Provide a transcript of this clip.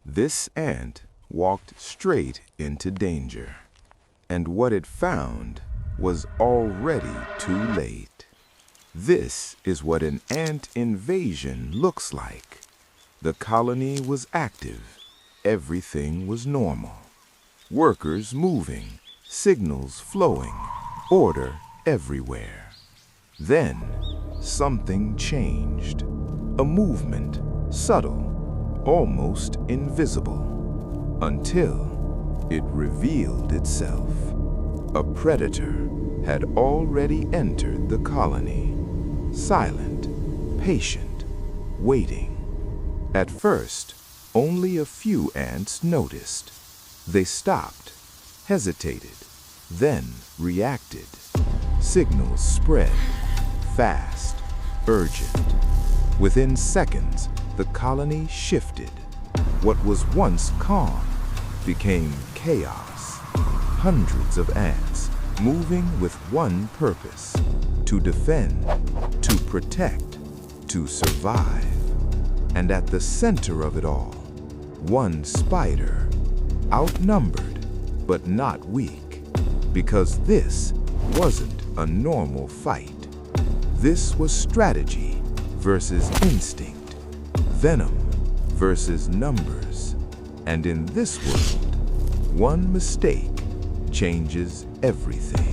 This ant walked straight into danger, and what it found was already too late. This is what an ant invasion looks like. The colony was active. Everything was normal. Workers moving, signals flowing, order everywhere. Then something changed. A movement, subtle, almost invisible, until it revealed itself. A predator had already entered the colony, silent, patient, waiting. At first, only a few ants noticed. They stopped, hesitated, then reacted. Signals spread, fast, urgent. Within seconds, the colony shifted. What was once calm became chaos. Hundreds of ants moving with one purpose: to defend, to protect, to survive. And at the center of it all, one spider, outnumbered but not weak, because this wasn't a normal fight. This was strategy versus instinct, venom versus numbers. And in this world, one mistake changes everything.